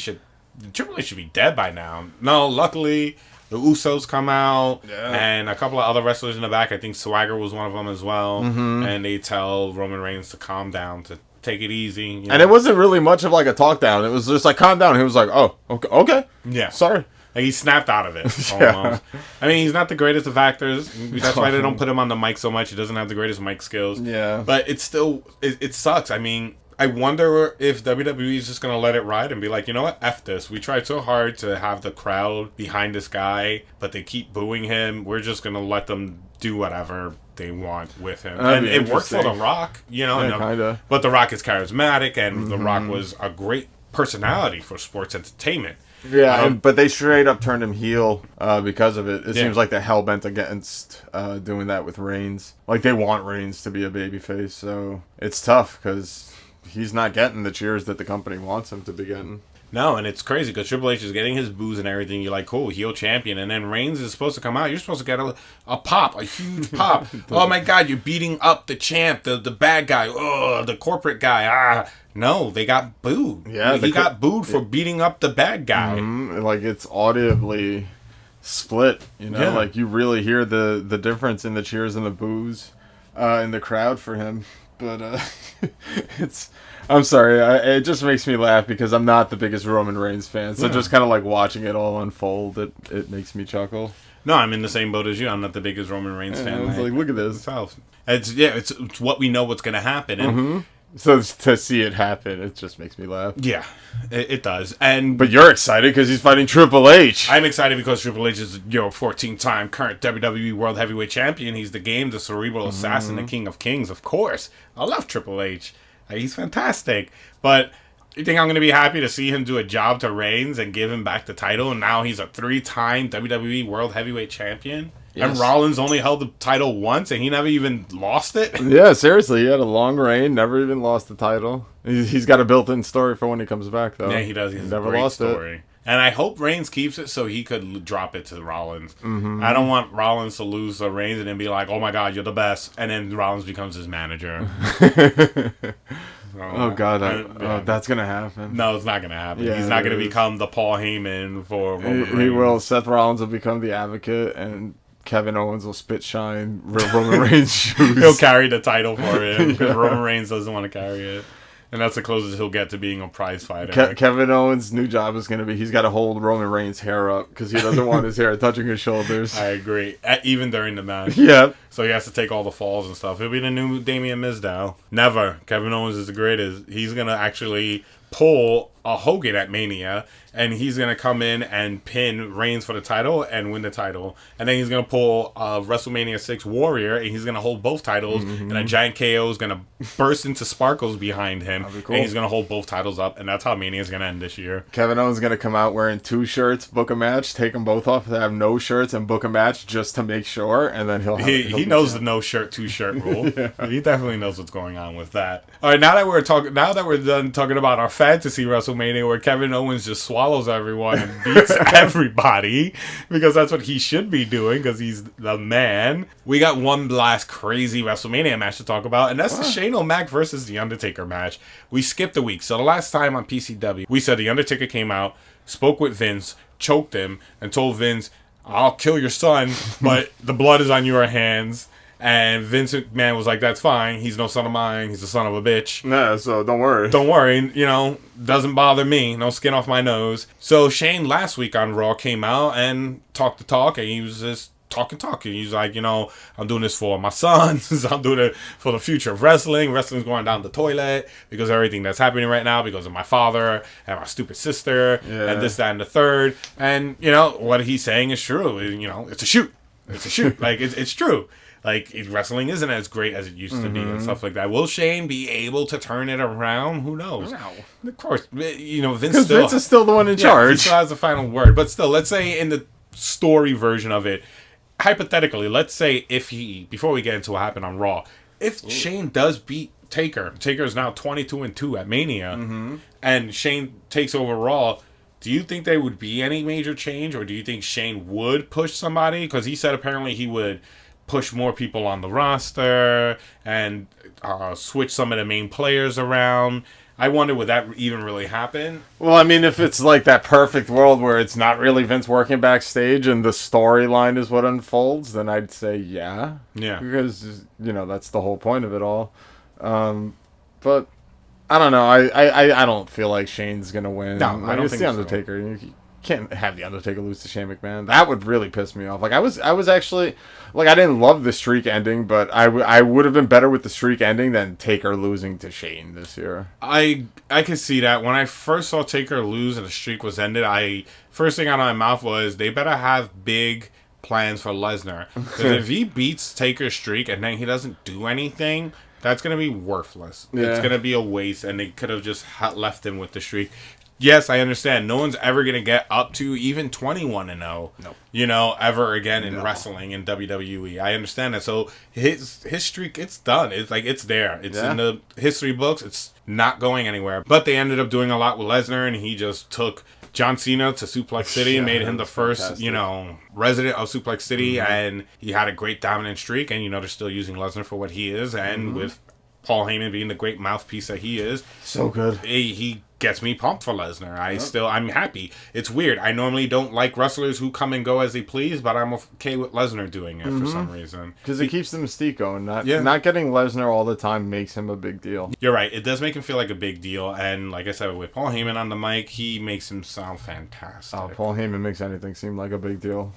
Triple H should be dead by now. No, luckily, the Usos come out, and a couple of other wrestlers in the back. I think Swagger was one of them as well. And they tell Roman Reigns to calm down, to take it easy. And it wasn't really much of like a talk down. It was just like, calm down. He was like, oh, okay. Yeah. Sorry. Like, he snapped out of it, almost. I mean, he's not the greatest of actors. That's why they don't put him on the mic so much. He doesn't have the greatest mic skills. Yeah. But it's still, it sucks. I mean, I wonder if WWE is just going to let it ride and be like, you know what, F this. We tried so hard to have the crowd behind this guy, but they keep booing him. We're just going to let them do whatever they want with him. And it worked for The Rock, kind of. But The Rock is charismatic, and The Rock was a great personality for sports entertainment. Yeah, but they straight up turned him heel because of it. It seems like they're hell-bent against doing that with Reigns. Like, they want Reigns to be a babyface, so it's tough because he's not getting the cheers that the company wants him to be getting. No, and it's crazy because Triple H is getting his boos and everything. You're like, cool, heel champion. And then Reigns is supposed to come out. You're supposed to get a pop, a huge pop. Oh, my God, you're beating up the champ, the bad guy, the corporate guy. No, they got booed. Yeah, he got booed for beating up the bad guy. Like, it's audibly split, you know? Yeah. Like, you really hear the difference in the cheers and the boos in the crowd for him. But I'm sorry, it just makes me laugh because I'm not the biggest Roman Reigns fan. So just kind of like watching it all unfold, it makes me chuckle. No, I'm in the same boat as you. I'm not the biggest Roman Reigns fan. I was like, look at this. It's what we know what's going to happen. And so to see it happen, it just makes me laugh. Yeah, it does. But you're excited because he's fighting Triple H. I'm excited because Triple H is 14-time current WWE World Heavyweight Champion. He's the game, the cerebral assassin, the King of Kings. Of course, I love Triple H. He's fantastic. But you think I'm going to be happy to see him do a job to Reigns and give him back the title? And now he's a 3-time WWE World Heavyweight Champion. Yes. And Rollins only held the title once, and he never even lost it. Yeah, seriously, he had a long reign, never even lost the title. He's got a built-in story for when he comes back, though. Yeah, he does. He's never lost story. It. And I hope Reigns keeps it so he could drop it to Rollins. I don't want Rollins to lose to Reigns and then be like, "Oh my God, you're the best," and then Rollins becomes his manager. That's gonna happen. No, it's not gonna happen. Yeah, he's not gonna become the Paul Heyman for Roman Reigns. He will. Seth Rollins will become the advocate, and Kevin Owens will spit shine Roman Reigns' shoes. He'll carry the title for him because Roman Reigns doesn't want to carry it. And that's the closest he'll get to being a prize fighter. Kevin Owens' new job is going to be he's got to hold Roman Reigns' hair up because he doesn't want his hair touching his shoulders. I agree. Even during the match. Yeah. So he has to take all the falls and stuff. He'll be the new Damian Mizdow. Never. Kevin Owens is the greatest. He's going to actually pull a Hogan at Mania, and he's going to come in and pin Reigns for the title and win the title. And then he's going to pull a WrestleMania 6 Warrior, and he's going to hold both titles, and a giant KO is going to burst into sparkles behind him, cool. And he's going to hold both titles up, and that's how Mania is going to end this year. Kevin Owens is going to come out wearing 2 shirts, book a match, take them both off, have no shirts, and book a match just to make sure, and then he knows the no shirt, 2 shirt rule. Yeah. He definitely knows what's going on with that. All right, now that we're done talking about our fantasy WrestleMania where Kevin Owens just swallows everyone and beats everybody because that's what he should be doing because he's the man. We got one last crazy WrestleMania match to talk about, and that's the Shane O'Mac versus The Undertaker match. We skipped a week. So the last time on PCW, we said The Undertaker came out, spoke with Vince, choked him, and told Vince, "I'll kill your son, but the blood is on your hands." And Vince McMahon was like, "That's fine. He's no son of mine. He's a son of a bitch. Yeah, so don't worry. Don't worry. Doesn't bother me. No skin off my nose." So Shane last week on Raw came out and talked the talk, and he was just talking. He's like, "I'm doing this for my sons. I'm doing it for the future of wrestling. Wrestling's going down the toilet because of everything that's happening right now because of my father and my stupid sister and this, that, and the third." And, what he's saying is true. It's a shoot. It's a shoot. Like, it's true. Like, wrestling isn't as great as it used to be and stuff like that. Will Shane be able to turn it around? Who knows? No. Of course. Vince is still the one in charge. He still has the final word. But still, let's say in the story version of it, hypothetically, let's say before we get into what happened on Raw, if Shane does beat Taker is now 22-2 at Mania, and Shane takes over Raw, do you think there would be any major change, or do you think Shane would push somebody? Because he said apparently he would push more people on the roster and switch some of the main players around. I wonder, would that even really happen? Well, I mean, if it's like that perfect world where it's not really Vince working backstage and the storyline is what unfolds, then I'd say yeah. Yeah. Because, that's the whole point of it all. But I don't know. I don't feel like Shane's going to win. No, I don't think The Undertaker. So. You can't have The Undertaker lose to Shane McMahon. That would really piss me off. Like, I was actually, like, I didn't love the streak ending, but I would have been better with the streak ending than Taker losing to Shane this year. I can see that. When I first saw Taker lose and the streak was ended, first thing out of my mouth was, they better have big plans for Lesnar. Because if he beats Taker's streak and then he doesn't do anything, that's going to be worthless. Yeah. It's going to be a waste, and they could have just left him with the streak. yes, I understand. No one's ever going to get up to even 21-0. No. You know, ever again in wrestling in WWE. I understand that. So his streak, it's done. It's like, it's there. It's in the history books. It's not going anywhere. But they ended up doing a lot with Lesnar, and he just took John Cena to Suplex City, made him the first, fantastic. Resident of Suplex City, and he had a great dominant streak, and, they're still using Lesnar for what he is, and with Paul Heyman being the great mouthpiece that he is. So good. He gets me pumped for Lesnar. I'm happy. It's weird. I normally don't like wrestlers who come and go as they please, but I'm okay with Lesnar doing it for some reason. Because it keeps the mystique going. Not getting Lesnar all the time makes him a big deal. You're right. It does make him feel like a big deal. And like I said, with Paul Heyman on the mic, he makes him sound fantastic. Oh, Paul Heyman makes anything seem like a big deal.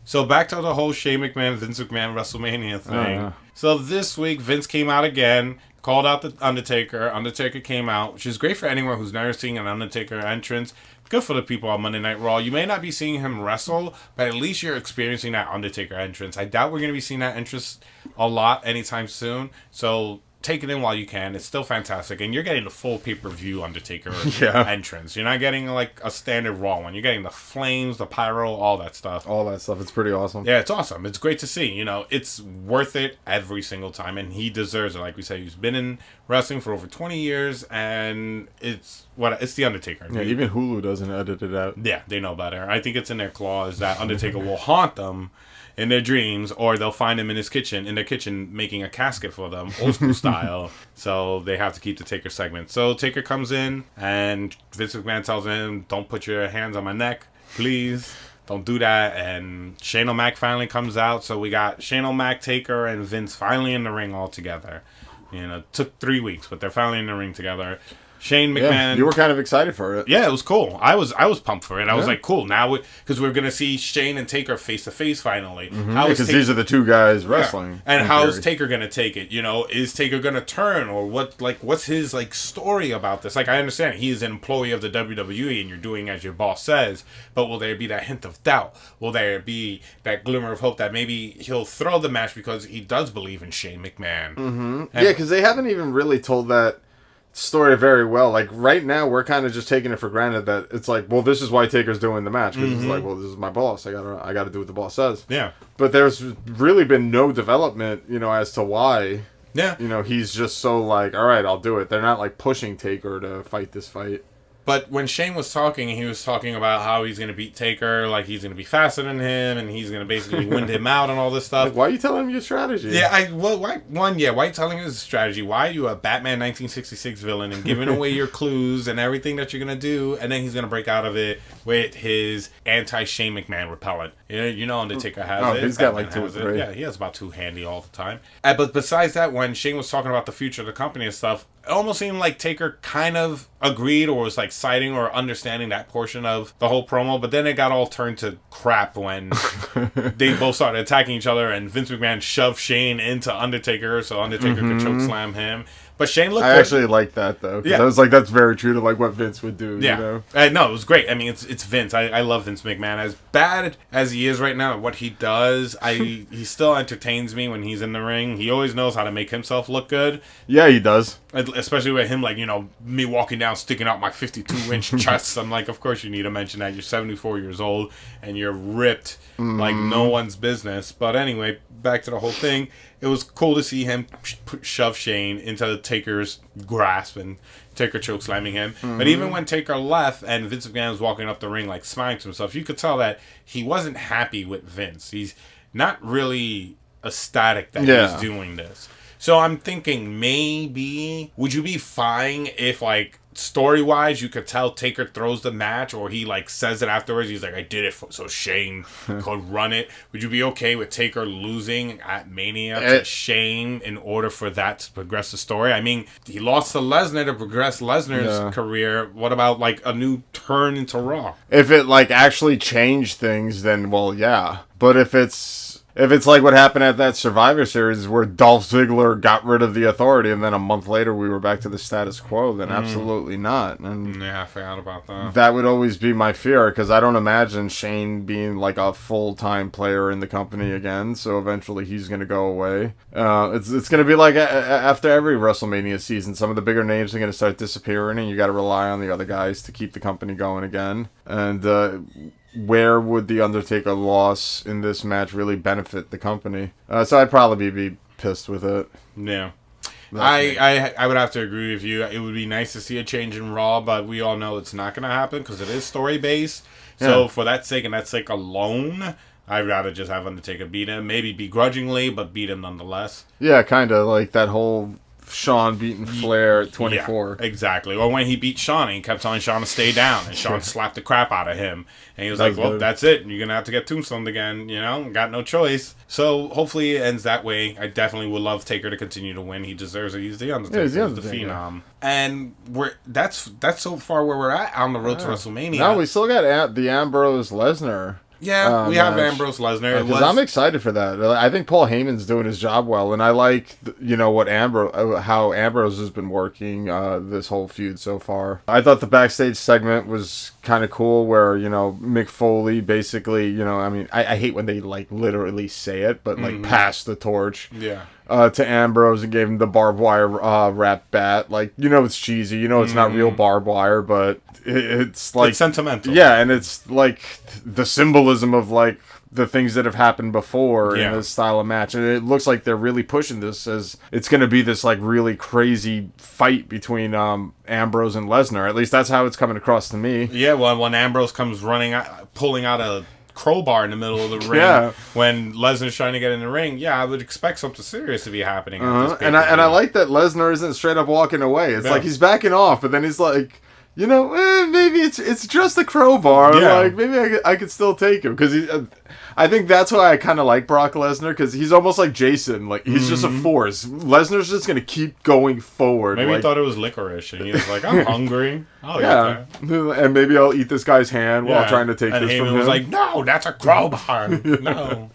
So back to the whole Shane McMahon, Vince McMahon WrestleMania thing. So this week, Vince came out again, called out the Undertaker. Undertaker came out, which is great for anyone who's never seen an Undertaker entrance. Good for the people on Monday Night Raw. You may not be seeing him wrestle, but at least you're experiencing that Undertaker entrance. I doubt we're going to be seeing that entrance a lot anytime soon. So take it in while you can. It's still fantastic. And you're getting the full pay-per-view Undertaker entrance. You're not getting like a standard Raw one. You're getting the flames, the pyro, all that stuff. All that stuff. It's pretty awesome. Yeah, it's awesome. It's great to see. It's worth it every single time. And he deserves it. Like we said, he's been in wrestling for over 20 years. And it's the Undertaker. Yeah, even Hulu doesn't edit it out. Yeah, they know better. I think it's in their clause that Undertaker will haunt them in their dreams, or they'll find him in their kitchen making a casket for them, old school style. So they have to keep the Taker segment. So Taker comes in, and Vince McMahon tells him, "Don't put your hands on my neck, please. Don't do that." And Shane O'Mac finally comes out. So we got Shane O'Mac, Taker, and Vince finally in the ring all together. It took 3 weeks, but they're finally in the ring together. Shane McMahon. Yeah, you were kind of excited for it. Yeah, it was cool. I was pumped for it. I was like, cool. Now, because we're going to see Shane and Taker face to face finally. Because these are the two guys wrestling. And how's Taker going to take it? Is Taker going to turn, or what's his story about this? I understand he's an employee of the WWE and you're doing as your boss says, but will there be that hint of doubt? Will there be that glimmer of hope that maybe he'll throw the match because he does believe in Shane McMahon? Yeah, because they haven't even really told that story very well. Like right now we're kind of just taking it for granted that it's like, well, this is why Taker's doing the match, because it's like, well, this is my boss, I gotta do what the boss says. Yeah, but there's really been no development as to why. Yeah, he's just so like, all right, I'll do it. They're not like pushing Taker to fight this fight. But when Shane was talking, he was talking about how he's going to beat Taker, like he's going to be faster than him, and he's going to basically wind him out and all this stuff. Like, why are you telling him your strategy? Yeah, why are you telling him his strategy? Why are you a Batman 1966 villain and giving away your clues and everything that you're going to do, and then he's going to break out of it with his anti-Shane McMahon repellent? Undertaker has it. He's got like 2 or 3. Yeah, he has about 2 handy all the time. But besides that, when Shane was talking about the future of the company and stuff, it almost seemed like Taker kind of agreed or was like citing or understanding that portion of the whole promo, but then it got all turned to crap when they both started attacking each other and Vince McMahon shoved Shane into Undertaker so Undertaker could chokeslam him. But Shane looked good. Actually like that though. Yeah. I was like, that's very true to like what Vince would do. Yeah. No, it was great. I mean, it's Vince. I love Vince McMahon. As bad as he is right now at what he does, he still entertains me when he's in the ring. He always knows how to make himself look good. Yeah, he does. Especially with him, like, me walking down, sticking out my 52-inch chest. I'm like, of course you need to mention that. You're 74 years old and you're ripped like no one's business. But anyway, back to the whole thing. It was cool to see him shove Shane into Taker's grasp and Taker chokeslamming him. But even when Taker left and Vince McMahon was walking up the ring, like, smiling to himself, you could tell that he wasn't happy with Vince. He's not really ecstatic that he's doing this. So I'm thinking maybe, would you be fine if, like, story-wise, you could tell Taker throws the match, or he, like, says it afterwards. He's like, I did it so Shane could run it. Would you be okay with Taker losing at Mania to Shane in order for that to progress the story? I mean, he lost to Lesnar to progress Lesnar's career. What about, like, a new turn into Raw? If it, like, actually changed things, then, well, yeah. But if it's If it's like what happened at that Survivor Series where Dolph Ziggler got rid of the Authority and then a month later we were back to the status quo, then absolutely not. And yeah, I forgot about that. That would always be my fear, because I don't imagine Shane being like a full-time player in the company again, so eventually he's going to go away. It's going to be like after every WrestleMania season, some of the bigger names are going to start disappearing and you got to rely on the other guys to keep the company going again. And where would the Undertaker loss in this match really benefit the company? So I'd probably be pissed with it. Yeah. I would have to agree with you. It would be nice to see a change in Raw, but we all know it's not going to happen because it is story-based. So for that sake and that sake alone, I'd rather just have Undertaker beat him. Maybe begrudgingly, but beat him nonetheless. Yeah, kind of like that whole Shawn beating Flair at 24. Yeah, exactly. Or when he beat Shawn and he kept telling Shawn to stay down, and Shawn slapped the crap out of him. And he was like, well, that's it. You're going to have to get tombstoned again, got no choice. So hopefully it ends that way. I definitely would love Taker to continue to win. He deserves it. He's the Undertaker. Yeah, he's the Phenom. And that's so far where we're at on the road to WrestleMania. No, we still got the Ambrose Lesnar. Yeah, we have Ambrose Lesnar. Because I'm excited for that. I think Paul Heyman's doing his job well, and I like what how Ambrose has been working this whole feud so far. I thought the backstage segment was kind of cool, where Mick Foley basically, I hate when they like literally say it, but like pass the torch. Yeah. To Ambrose and gave him the barbed wire wrap bat. Like, it's cheesy. It's not real barbed wire, but it's like... It's sentimental. Yeah, and it's like the symbolism of like the things that have happened before in this style of match. And it looks like they're really pushing this as it's going to be this like really crazy fight between Ambrose and Lesnar. At least that's how it's coming across to me. Yeah, well, when Ambrose comes pulling out a crowbar in the middle of the ring when Lesnar's trying to get in the ring, I would expect something serious to be happening. And I like that Lesnar isn't straight up walking away. It's like he's backing off, but then he's like, maybe it's just a crowbar. Like maybe I could still take him, because I think that's why I kind of like Brock Lesnar, because he's almost like Jason. Like, he's just a force. Lesnar's just going to keep going forward. Maybe he thought it was licorice, and he was like, I'm hungry. And maybe I'll eat this guy's hand while trying to take this from him. And he was like, no, that's a crowbar. No.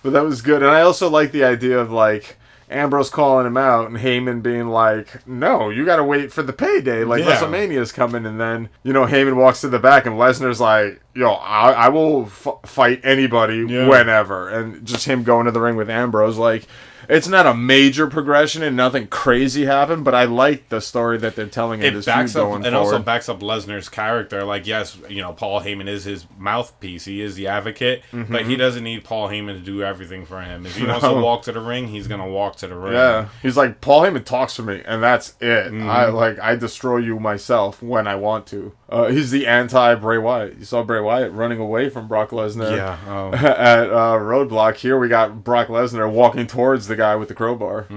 But that was good. And I also like the idea of, like, Ambrose calling him out and Heyman being like, no, you got to wait for the payday. Like, WrestleMania's coming. And then, Heyman walks to the back and Lesnar's like, I will fight anybody whenever. And just him going to the ring with Ambrose, like, it's not a major progression and nothing crazy happened, but I like the story that they're telling in this feud going forward. And also backs up Lesnar's character. Like, yes, Paul Heyman is his mouthpiece. He is the advocate, but he doesn't need Paul Heyman to do everything for him. If he wants to walk to the ring, he's going to walk to the ring. Yeah. He's like, Paul Heyman talks for me, and that's it. I destroy you myself when I want to. He's the anti-Bray Wyatt. You saw Bray Wyatt running away from Brock Lesnar at Roadblock. Here we got Brock Lesnar walking towards the guy with the crowbar.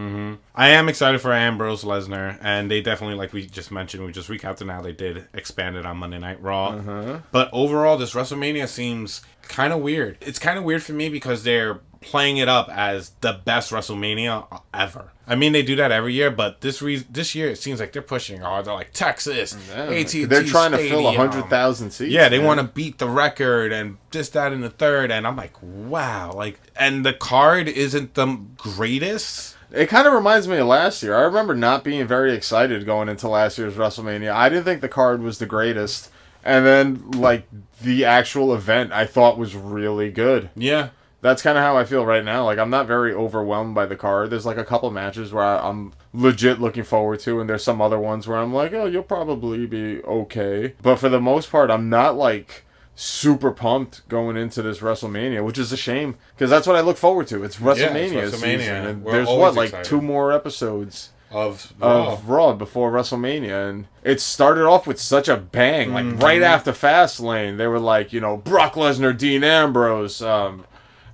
I am excited for Ambrose Lesnar, and they definitely, like we just mentioned, we just recapped it now, they did expand it on Monday Night Raw. But overall, this WrestleMania seems kind of weird. It's kind of weird for me because they're playing it up as the best WrestleMania ever. I mean, they do that every year, but this year it seems like they're pushing hard. They're like, Texas, AT&T They're trying to fill Stadium. 100,000 seats. Yeah, they want to beat the record and this, that, and the third. And I'm like, wow. Like, and the card isn't the greatest. It kind of reminds me of last year. I remember not being very excited going into last year's WrestleMania. I didn't think the card was the greatest. And then, like, the actual event I thought was really good. Yeah. That's kind of how I feel right now. Like, I'm not very overwhelmed by the card. There's, like, a couple matches where I'm legit looking forward to, and there's some other ones where I'm like, oh, you'll probably be okay. But for the most part, I'm not, like, super pumped going into this WrestleMania, which is a shame, because that's what I look forward to. It's WrestleMania season, and there's, excited. 2 more episodes of Raw before WrestleMania, and it started off with such a bang. Like, right after Fastlane, they were like, Brock Lesnar, Dean Ambrose,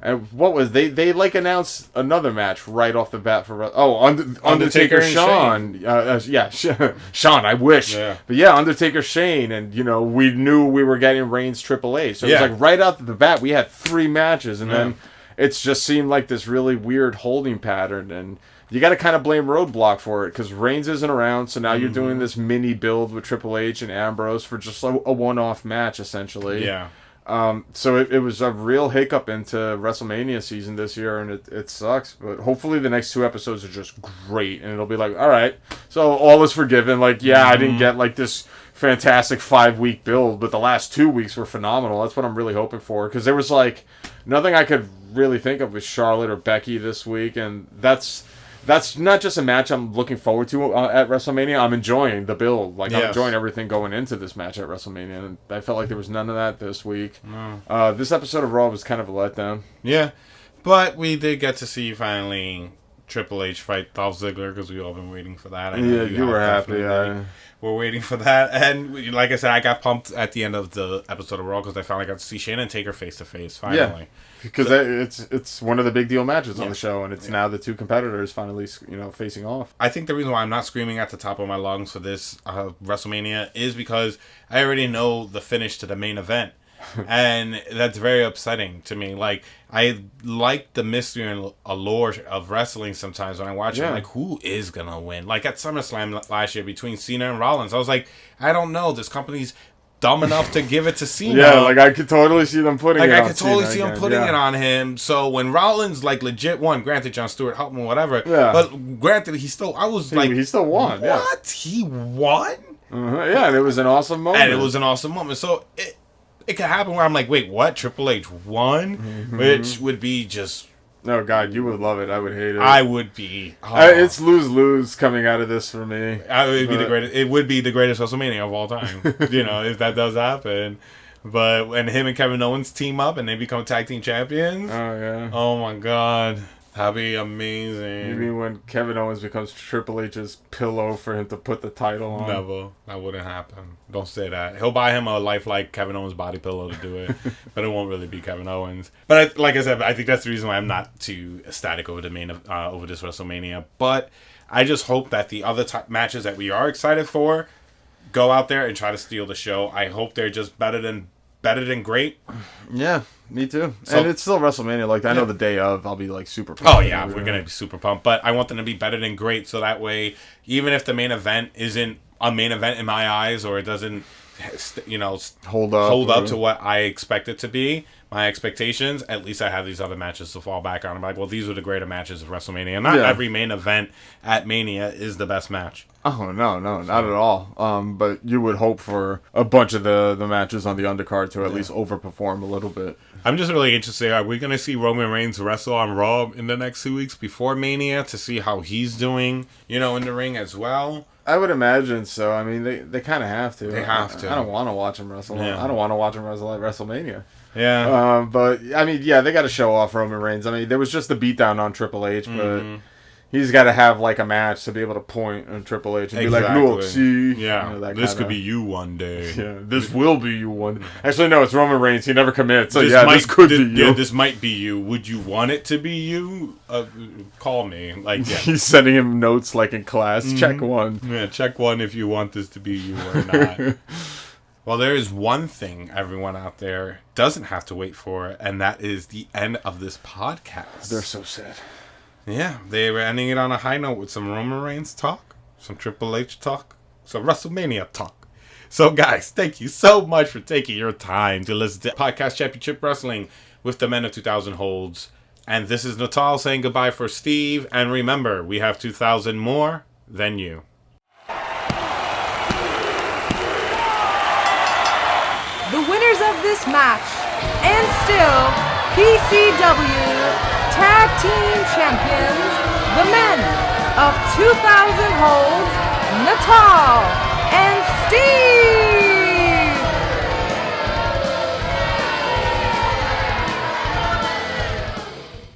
and what was they like announced another match right off the bat for Undertaker Shawn. Shawn, I wish. Yeah. But yeah, Undertaker Shane, and we knew we were getting Reigns Triple H. So it was like right out the bat we had 3 matches, and then it's just seemed like this really weird holding pattern, and you got to kind of blame Roadblock for it, because Reigns isn't around, so now you're doing this mini build with Triple H and Ambrose for just a one-off match, essentially. Yeah. So it was a real hiccup into WrestleMania season this year, and it sucks. But hopefully the next 2 episodes are just great, and it'll be like, all right, so all is forgiven. Like, yeah, I didn't get like this fantastic 5-week build, but the last 2 weeks were phenomenal. That's what I'm really hoping for, because there was like nothing I could really think of with Charlotte or Becky this week, and that's not just a match I'm looking forward to at WrestleMania. I'm enjoying the build. Like, I'm enjoying everything going into this match at WrestleMania, and I felt like there was none of that this week. No. This episode of Raw was kind of a letdown. Yeah, but we did get to see finally Triple H fight Dolph Ziggler, because we've all been waiting for that. Yeah, you were happy. We're waiting for that, and like I said, I got pumped at the end of the episode of Raw because I finally got to see Shayna and Taker face to face. Finally, yeah, because it's one of the big deal matches on the show, and it's now the 2 competitors finally facing off. I think the reason why I'm not screaming at the top of my lungs for this WrestleMania is because I already know the finish to the main event. And that's very upsetting to me. Like, I like the mystery and allure of wrestling sometimes when I watch it. I'm like, who is gonna win? Like at SummerSlam last year between Cena and Rollins, I was like, I don't know. This company's dumb enough to give it to Cena. Yeah, like I could totally see them putting it on Cena. I could totally see them putting it on him. So when Rollins like legit won, granted Jon Stewart helped him, whatever. Yeah. But granted, he still won. What? Yeah. He won? Yeah, and it was an awesome moment. So it could happen where I'm like, wait, what? Triple H won? Which would be just... Oh, God, you would love it. I would hate it. I would be... It's lose-lose coming out of this for me. It would be the greatest WrestleMania of all time, if that does happen. But when him and Kevin Owens team up and they become tag team champions... Oh, yeah. Oh, my God. That'd be amazing. You mean when Kevin Owens becomes Triple H's pillow for him to put the title on? Never. That wouldn't happen. Don't say that. He'll buy him a lifelike Kevin Owens body pillow to do it, but it won't really be Kevin Owens. But like I said, I think that's the reason why I'm not too ecstatic over over this WrestleMania. But I just hope that the other matches that we are excited for go out there and try to steal the show. I hope they're just better than great. Yeah, me too. So, and it's still WrestleMania. Like, I know the day of, I'll be like super pumped. Oh yeah, we're gonna be super pumped. But I want them to be better than great, so that way, even if the main event isn't a main event in my eyes, or it doesn't, hold up to what I expect it to be, my expectations, at least I have these other matches to fall back on. I'm like, well, these are the greater matches of WrestleMania. Not every main event at Mania is the best match. Oh, no, not at all. But you would hope for a bunch of the matches on the undercard to at least overperform a little bit. I'm just really interested. Are we going to see Roman Reigns wrestle on Raw in the next 2 weeks before Mania to see how he's doing, in the ring as well? I would imagine so. I mean, they kind of have to. They have to. I don't want to watch him wrestle. Yeah. I don't want to watch him wrestle at WrestleMania. Yeah. But, I mean, they got to show off Roman Reigns. I mean, there was just a beatdown on Triple H, but he's got to have, like, a match to be able to point on Triple H and be like, look, see. Yeah, this could be you one day. Yeah, this will be you one day. Actually, no, it's Roman Reigns. He never commits. So, this could be you. Yeah, this might be you. Would you want it to be you? Call me. Like, yeah. He's sending him notes, like, in class. Check 1. Yeah, check 1 if you want this to be you or not. Well, there is one thing everyone out there doesn't have to wait for, and that is the end of this podcast. They're so sad. Yeah, they were ending it on a high note with some Roman Reigns talk, some Triple H talk, some WrestleMania talk. So, guys, thank you so much for taking your time to listen to Podcast Championship Wrestling with the Men of 2000 Holds. And this is Natal saying goodbye for Steve. And remember, we have 2,000 more than you. The winners of this match, and still PCW Tag Team Champions, the Men of 2000 Holds, Natal and Steve.